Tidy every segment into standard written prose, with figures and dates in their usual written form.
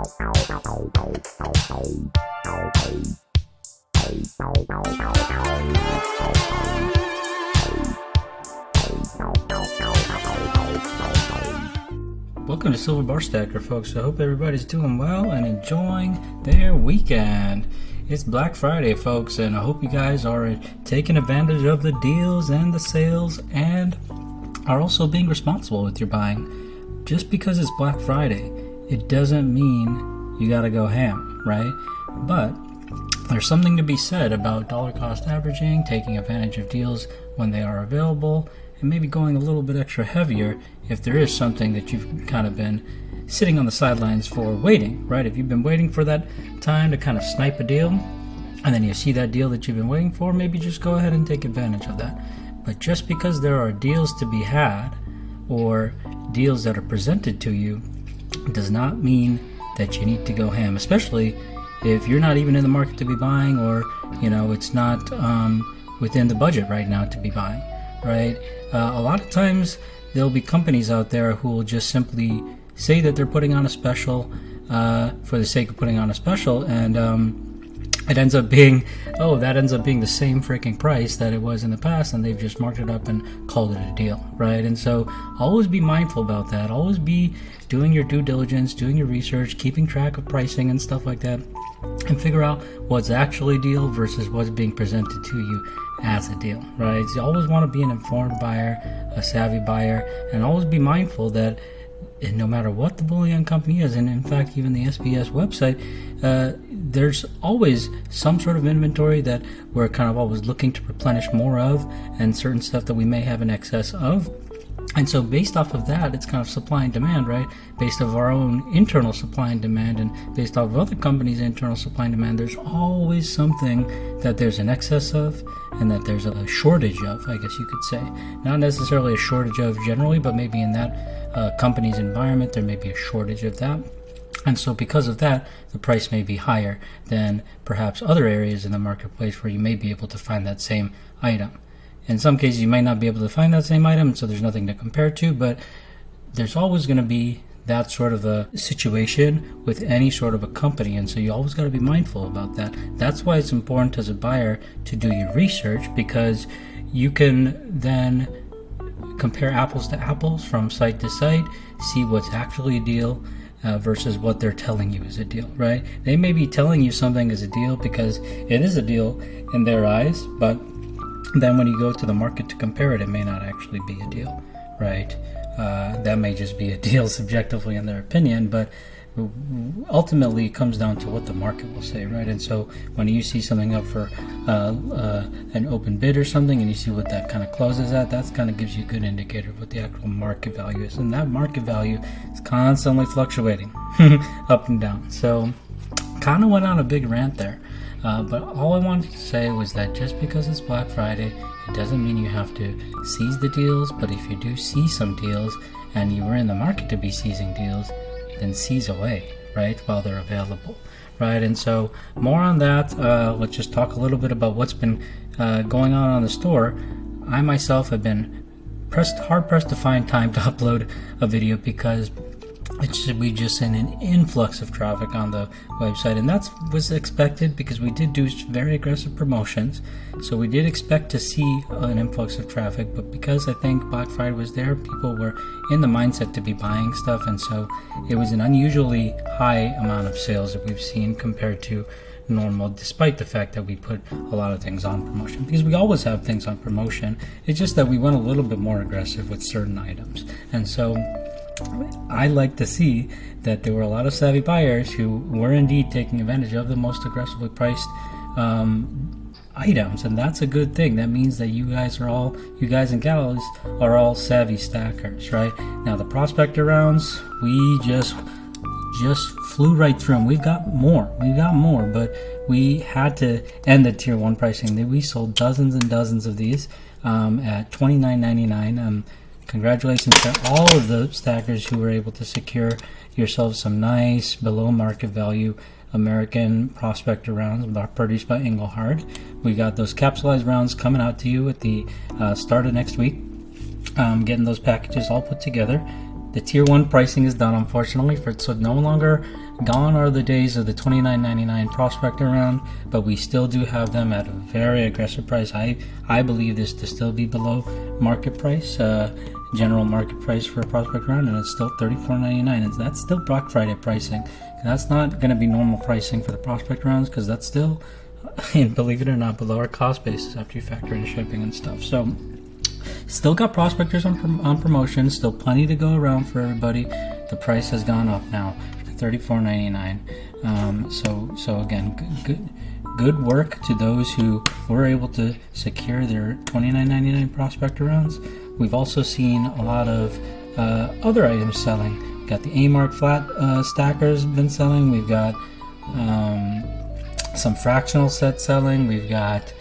Welcome to Silver Bar Stacker, folks. I hope everybody's doing well and enjoying their weekend. It's Black Friday, folks, and I hope you guys are taking advantage of the deals and the sales and are also being responsible with your buying. Just because it's Black Friday, it doesn't mean you gotta go ham, right? But there's something to be said about dollar cost averaging, taking advantage of deals when they are available, and maybe going a little bit extra heavier if there is something that you've kind of been sitting on the sidelines for waiting, right? If you've been waiting for that time to kind of snipe a deal, and then you see that deal that you've been waiting for, maybe just go ahead and take advantage of that. But just because there are deals to be had or deals that are presented to you does not mean that you need to go ham, especially if you're not even in the market to be buying, or it's not within the budget right now to be buying, right? A lot of times there'll be companies out there who will just simply say that they're putting on a special for the sake of putting on a special, and it ends up being the same freaking price that it was in the past, and they've just marked it up and called it a deal, right? And so always be mindful about that. Always be doing your due diligence, doing your research, keeping track of pricing and stuff like that, and figure out what's actually a deal versus what's being presented to you as a deal, right? So you always want to be an informed buyer, a savvy buyer, and always be mindful that no matter what the bullion company is, and in fact even the SBS website, there's always some sort of inventory that we're kind of always looking to replenish more of, and certain stuff that we may have in excess of. And so based off of that, it's kind of supply and demand, right? Based off our own internal supply and demand, and based off of other companies' internal supply and demand, there's always something that there's an excess of and that there's a shortage of, I guess you could say. Not necessarily a shortage of generally, but maybe in that company's environment, there may be a shortage of that. And so because of that, the price may be higher than perhaps other areas in the marketplace where you may be able to find that same item. In some cases, you might not be able to find that same item, so there's nothing to compare to, but there's always going to be that sort of a situation with any sort of a company, and so you always got to be mindful about that. That's why it's important as a buyer to do your research, because you can then compare apples to apples from site to site, see what's actually a deal versus what they're telling you is a deal, right? They may be telling you something is a deal because it is a deal in their eyes, but then when you go to the market to compare it, it may not actually be a deal, right? That may just be a deal subjectively in their opinion, but ultimately it comes down to what the market will say, right? And so when you see something up for an open bid or something, and you see what that kind of closes at, that kind of gives you a good indicator of what the actual market value is. And that market value is constantly fluctuating up and down. So kind of went on a big rant there. But all I wanted to say was that just because it's Black Friday, it doesn't mean you have to seize the deals. But if you do see some deals and you were in the market to be seizing deals, then seize away, right, while they're available, right? And so more on that. Let's just talk a little bit about what's been going on the store. I myself have been hard pressed to find time to upload a video because we just seen an influx of traffic on the website, and that was expected because we did do very aggressive promotions, so we did expect to see an influx of traffic. But because I think Black Friday was there, people were in the mindset to be buying stuff, and so it was an unusually high amount of sales that we've seen compared to normal, despite the fact that we put a lot of things on promotion, because we always have things on promotion. It's just that we went a little bit more aggressive with certain items. And so I like to see that there were a lot of savvy buyers who were indeed taking advantage of the most aggressively priced items, and that's a good thing. That means that you guys and gals are all savvy stackers, right? Now the prospector rounds, we just flew right through them. We got more, but we had to end the tier 1 pricing. We sold dozens and dozens of these at $29.99. Congratulations to all of the stackers who were able to secure yourselves some nice below market value American prospector rounds produced by Engelhard. We got those capsulized rounds coming out to you at the start of next week. Getting those packages all put together. The tier 1 pricing is done, unfortunately. So no longer gone are the days of the $29.99 prospector round, but we still do have them at a very aggressive price. I believe this to still be below market price, general market price for a prospect round, and it's still $34.99. And that's still Black Friday pricing. That's not going to be normal pricing for the prospect rounds, because that's still, and believe it or not, below our cost basis after you factor in shipping and stuff. So still got prospectors on promotion, still plenty to go around for everybody. The price has gone up now to $34.99. So again, good work to those who were able to secure their $29.99 prospector rounds. We've also seen a lot of other items selling. We've got the A-Mark flat stackers been selling. We've got some fractional sets selling. We've got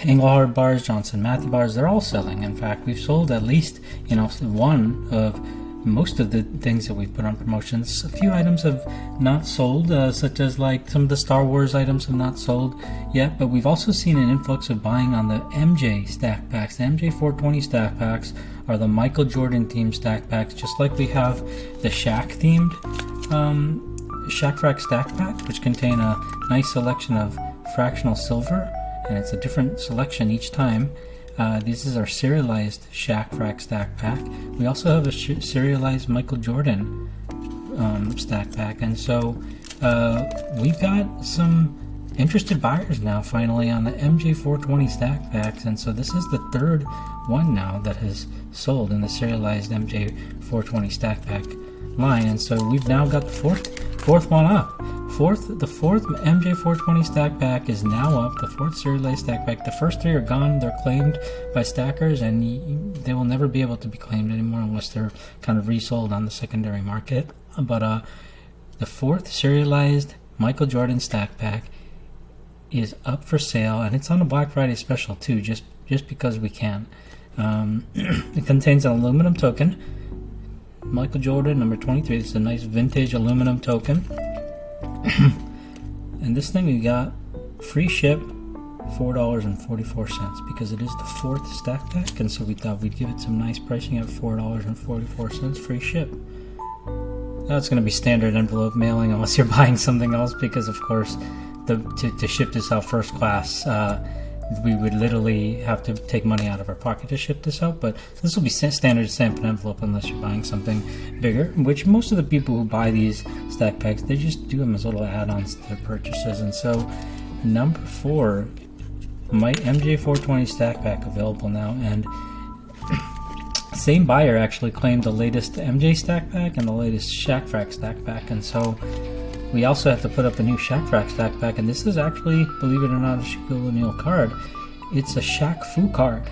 Engelhard bars, Johnson Matthey bars. They're all selling. In fact, we've sold at least one of most of the things that we've put on promotions. A few items have not sold, such as like some of the Star Wars items have not sold yet, but we've also seen an influx of buying on the MJ stack packs. The MJ 420 stack packs are the Michael Jordan themed stack packs, just like we have the Shaq themed Shaq Frack stack pack, which contain a nice selection of fractional silver, and it's a different selection each time. This is our serialized Shaq Frack stack pack. We also have a serialized Michael Jordan stack pack, and so we've got some interested buyers now finally on the MJ 420 stack packs, and so this is the third one now that has sold in the serialized MJ 420 stack pack line, and so we've now got the fourth one up. The fourth MJ 420 stack pack is now up, the fourth serialized stack pack. The first three are gone, they're claimed by stackers, and they will never be able to be claimed anymore unless they're kind of resold on the secondary market. But the fourth serialized Michael Jordan stack pack is up for sale, and it's on a Black Friday special too, just because we can. It contains an aluminum token, Michael Jordan number 23. It's a nice vintage aluminum token. And this thing we got free ship, $4.44, because it is the fourth stack pack, and so we thought we'd give it some nice pricing at $4.44 free ship. Now it's going to be standard envelope mailing unless you're buying something else, because of course to ship this out first class, we would literally have to take money out of our pocket to ship this out. But this will be standard stamped envelope unless you're buying something bigger, which most of the people who buy these stack packs, they just do them as little add-ons to their purchases. And so number 4, my MJ 420 stack pack available now, and same buyer actually claimed the latest MJ stack pack and the latest Shaq Frack stack pack, and so we also have to put up a new Shaq Frack stack pack, and this is actually, believe it or not, a Shaquille O'Neal card. It's a Shaq Fu card.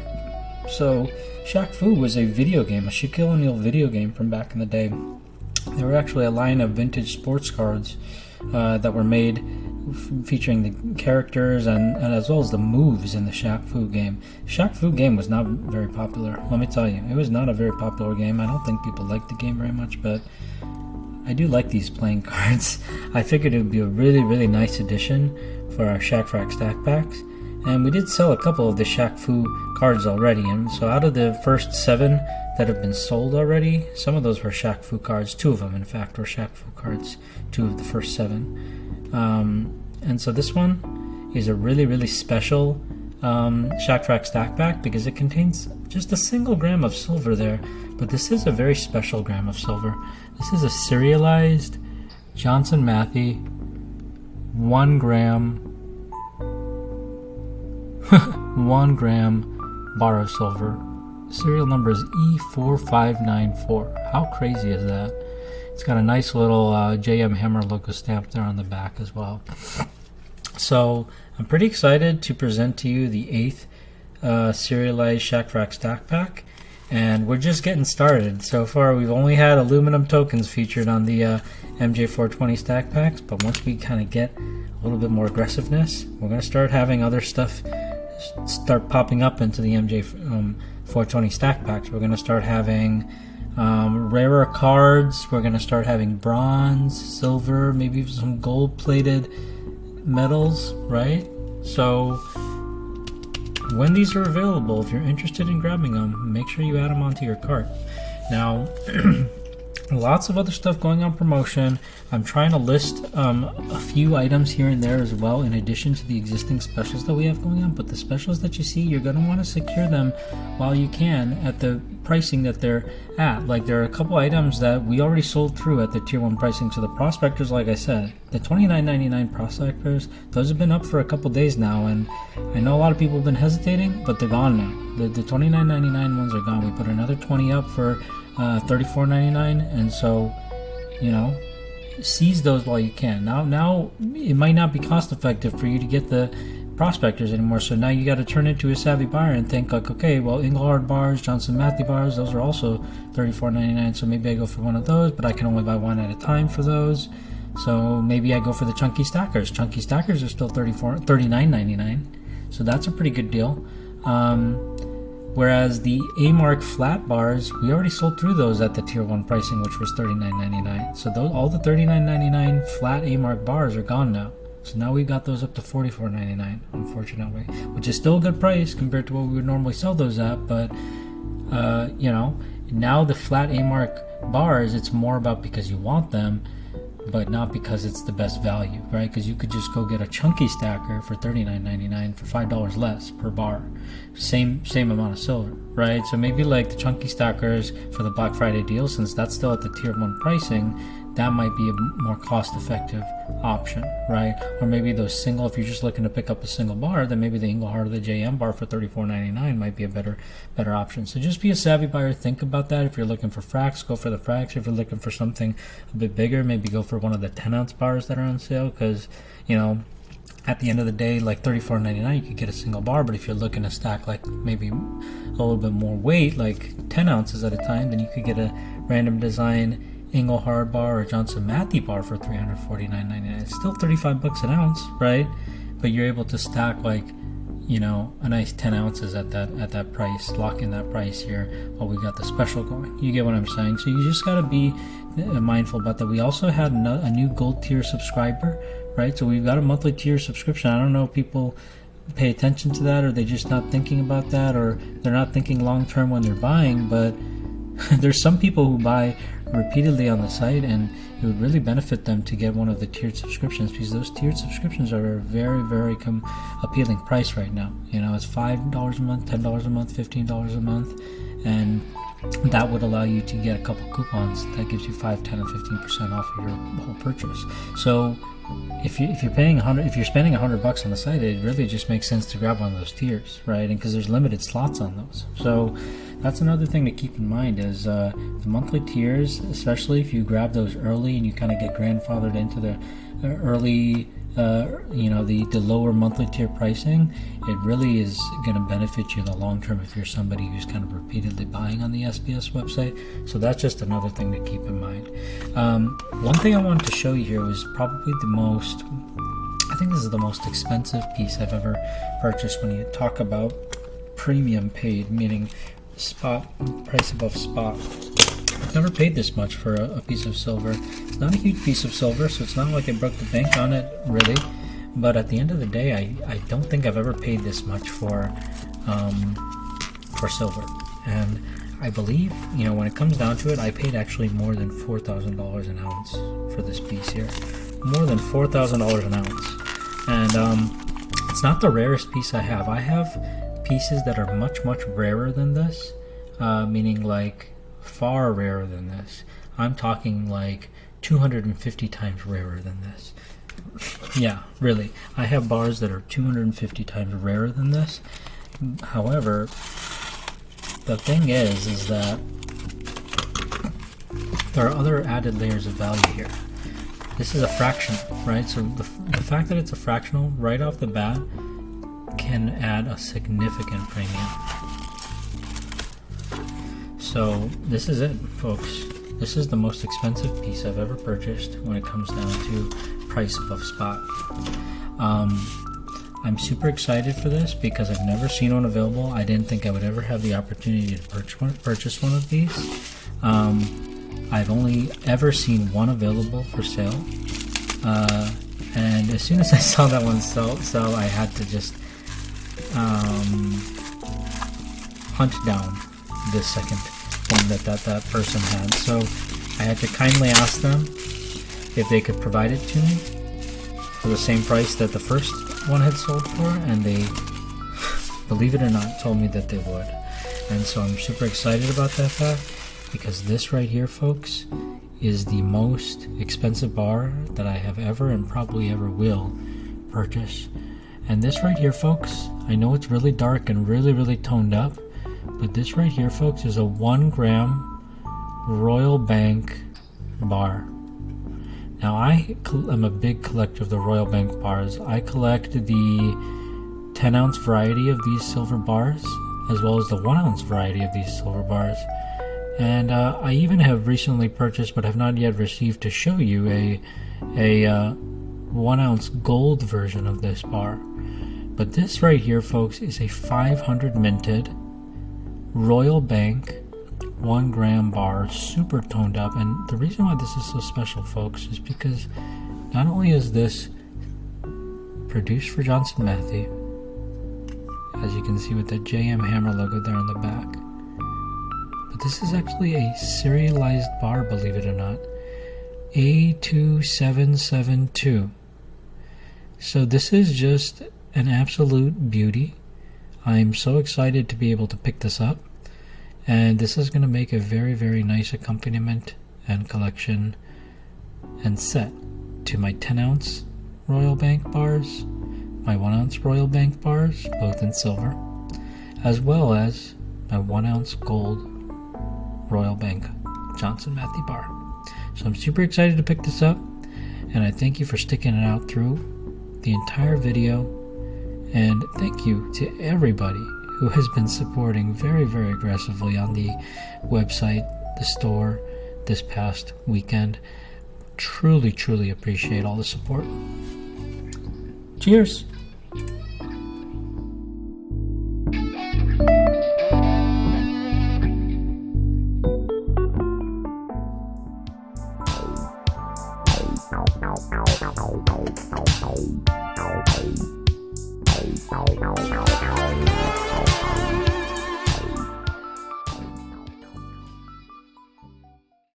So Shaq Fu was a video game, a Shaquille O'Neal video game from back in the day. There were actually a line of vintage sports cards that were made featuring the characters and as well as the moves in the Shaq Fu game. Shaq Fu game was not very popular, let me tell you. It was not a very popular game. I don't think people liked the game very much, but I do like these playing cards. I figured it would be a really, really nice addition for our Shaq Frack stack packs. And we did sell a couple of the Shaq Fu cards already. And so out of the first 7 that have been sold already, some of those were Shaq Fu cards. 2 of them, in fact, were Shaq Fu cards. 2 of the first 7. And so this one is a really, really special Shaq Frack stack pack because it contains just a single gram of silver there. But this is a very special gram of silver. This is a serialized Johnson Matthey 1 gram 1 gram bar of silver. Serial number is E4594. How crazy is that? It's got a nice little JM Hammer logo stamp there on the back as well. So I'm pretty excited to present to you the 8th serialized Shaq Frack stack pack. And we're just getting started. So far we've only had aluminum tokens featured on the MJ 420 stack packs, but once we kind of get a little bit more aggressiveness, we're going to start having other stuff start popping up into the MJ 420 stack packs. We're going to start having rarer cards. We're going to start having bronze, silver, maybe some gold plated metals, right? So when these are available, if you're interested in grabbing them, make sure you add them onto your cart. Now, lots of other stuff going on promotion. I'm trying to list a few items here and there as well, in addition to the existing specials that we have going on. But the specials that you see, you're going to want to secure them while you can at the pricing that they're at. Like, there are a couple items that we already sold through at the tier 1 pricing. So the prospectors, like I said, the $29.99 prospectors, those have been up for a couple days now, and I know a lot of people have been hesitating, but they're gone now. The $29.99 ones are gone. We put another 20 up for $34.99, and so, you know, seize those while you can. Now it might not be cost effective for you to get the prospectors anymore, so now you got to turn into a savvy buyer and think like, okay, well, Engelhard bars, Johnson Matthey bars, those are also $34.99, so maybe I go for one of those, but I can only buy one at a time for those. So maybe I go for the chunky stackers. Chunky stackers are still $39.99, so that's a pretty good deal. Whereas the A-Mark flat bars, we already sold through those at the tier 1 pricing, which was $39.99. So all the $39.99 flat A-Mark bars are gone now. So now we've got those up to $44.99, unfortunately, which is still a good price compared to what we would normally sell those at. But, you know, now the flat A-Mark bars, it's more about because you want them, but not because it's the best value, right? Because you could just go get a chunky stacker for $39.99 for $5 less per bar, same amount of silver, right? So maybe like the chunky stackers for the Black Friday deal, since that's still at the tier 1 pricing, that might be a more cost-effective option, right? Or maybe those single, if you're just looking to pick up a single bar, then maybe the Engelhard or the JM bar for $34.99 might be a better option. So just be a savvy buyer. Think about that. If you're looking for fracks, go for the fracks. If you're looking for something a bit bigger, maybe go for one of the 10-ounce bars that are on sale, because, you know, at the end of the day, like $34.99, you could get a single bar. But if you're looking to stack like maybe a little bit more weight, like 10 ounces at a time, then you could get a random design Engelhard bar or Johnson Matthey bar for $349.99. It's still $35 an ounce, right? But you're able to stack like, you know, a nice 10 ounces at that price, lock in that price here while we got the special going. You get what I'm saying? So you just got to be mindful about that. We also had a new gold tier subscriber, right? So we've got a monthly tier subscription. I don't know if people pay attention to that, or they're just not thinking about that, or they're not thinking long term when they're buying, but there's some people who buy repeatedly on the site, and it would really benefit them to get one of the tiered subscriptions, because those tiered subscriptions are a very, very appealing price right now. You know, it's $5 a month, $10 a month, $15 a month, and that would allow you to get a couple coupons that gives you 5, 10, and 15% off of your whole purchase. So if you're paying if you're spending $100 on the site, it really just makes sense to grab one of those tiers, right? And because there's limited slots on those. So that's another thing to keep in mind is the monthly tiers, especially if you grab those early and you kind of get grandfathered into the early, you know, the lower monthly tier pricing. It really is going to benefit you in the long term if you're somebody who's kind of repeatedly buying on the SBS website. So that's just another thing to keep in mind. One thing I wanted to show you here was probably I think this is the most expensive piece I've ever purchased when you talk about premium paid, meaning spot, price above spot. I've never paid this much for a piece of silver. It's not a huge piece of silver, so it's not like I broke the bank on it, really. But at the end of the day, I don't think I've ever paid this much for silver. And I believe, you know, when it comes down to it, I paid actually more than $4,000 an ounce for this piece here. More than $4,000 an ounce. And it's not the rarest piece I have. I have pieces that are much, much rarer than this, meaning like far rarer than this. I'm talking like 250 times rarer than this. Yeah, really. I have bars that are 250 times rarer than this. However, the thing is that there are other added layers of value here. This is a fractional, right? So the fact that it's a fractional right off the bat can add a significant premium. So this is it, folks. This is the most expensive piece I've ever purchased when it comes down to price above spot. I'm super excited for this because I've never seen one available. I didn't think I would ever have the opportunity to purchase one of these. I've only ever seen one available for sale. And as soon as I saw that one sell, I had to just hunt down the second thing that person had. So I had to kindly ask them if they could provide it to me for the same price that the first one had sold for, and they, believe it or not, told me that they would. And so I'm super excited about that fact, because this right here, folks, is the most expensive bar that I have ever and probably ever will purchase. And this right here, folks, I know it's really dark and really toned up, but this right here, folks, is a 1 gram Royal Bank bar. Now, I am a big collector of the Royal Bank bars. I collect the 10 ounce variety of these silver bars, as well as the 1 ounce variety of these silver bars. And I even have recently purchased, but have not yet received to show you, a 1 ounce gold version of this bar. But this right here, folks, is a 500 minted Royal Bank 1 gram bar, super toned up. And the reason why this is so special, folks, is because not only is this produced for Johnson Matthey, as you can see with the JM Hammer logo there on the back, but this is actually a serialized bar, believe it or not, A2772. So this is just an absolute beauty. I'm so excited to be able to pick this up, and this is going to make a very nice accompaniment and collection and set to my 10 ounce Royal Bank bars, my 1 ounce Royal Bank bars, both in silver, as well as my 1 ounce gold Royal Bank Johnson Matthey bar. So I'm super excited to pick this up, and I thank you for sticking it out through the entire video. And thank you to everybody who has been supporting very aggressively on the website, the store, this past weekend. Truly appreciate all the support. Cheers! Wow.